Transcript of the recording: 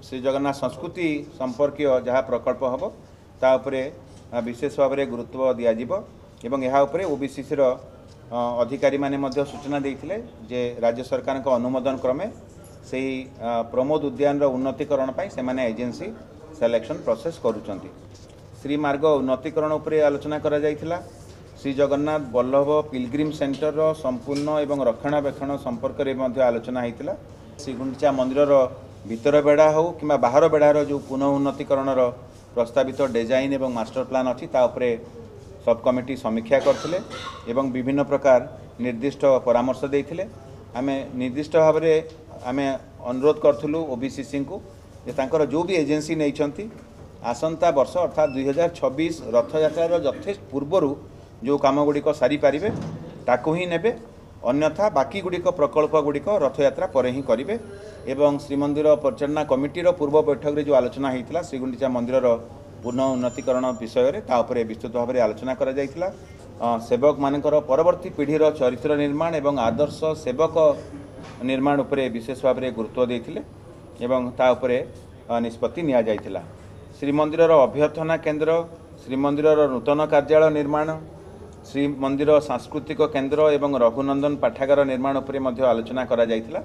श्री जगन्नाथ संस्कृति संपर्क जहाँ प्रकल्प हम तापरे विशेष भाव में गुरुत्व दिज्व एवं यहाँ ओबीसीसी अधिकारी माने सूचना देते जे राज्य सरकार अनुमोदन क्रमे से प्रमोद उद्यान उन्नतीकरण से माने एजेंसी सिलेक्शन प्रोसेस करुँच। श्री मार्ग उन्नतीकरण उपरे आलोचना करा जायथिला। श्री जगन्नाथ बल्लभ पिलग्रिम सेंटर संपूर्ण एवं रक्षणाबेक्षण संपर्क में आलोचना होता। श्री गुंडीचा मंदिर भीतर बेढ़ा हो कि बाहर बेढ़ार जो पुनः उन्नतीकरण प्रस्तावित डिजाइन एवं मास्टर प्लान अच्छी ताऊपर सब कमिटी समीक्षा करथिले एवं विभिन्न प्रकार निर्दिष्ट परामर्श देइथिले। आमे निर्दिष्ट भाव में आमे अनुरोध करूँ ओबीसीसी को तांकर जो भी एजेंसी नहीं आसंता वर्ष अर्थात 2026 रथयात्रार यथेष्ट पूर्वर जो कम गुड़िक सारी पारे ताकू ही नेबे, अन्यथा बाकी गुड़िक प्रकल्प गुड़िक रथयात्रा पर ही करेंगे। एवं श्रीमंदिर परिचालना कमिटीर पूर्व बैठक में जो आलोचना होता श्रीगुंडीचा मंदिर पुनः उन्नतीकरण विषय में विस्तृत भाव में आलोचना करा जायथिला। सेवक मानकर परवर्ती पीढ़ीर चरित्र निर्माण एवं आदर्श सेवक निर्माण उपरे विशेष भाव में गुरुत्व देते एवं ता उपरे निष्पत्ति निया जायथिला। श्रीमंदिर अभ्यर्थना केन्द्र, श्रीमंदिर नूतन कार्यालय निर्माण, श्रीमंदिर सांस्कृतिक केन्द्र एवं रघुनंदन पाठागार निर्माण उपरे आलोचना करा जायथिला।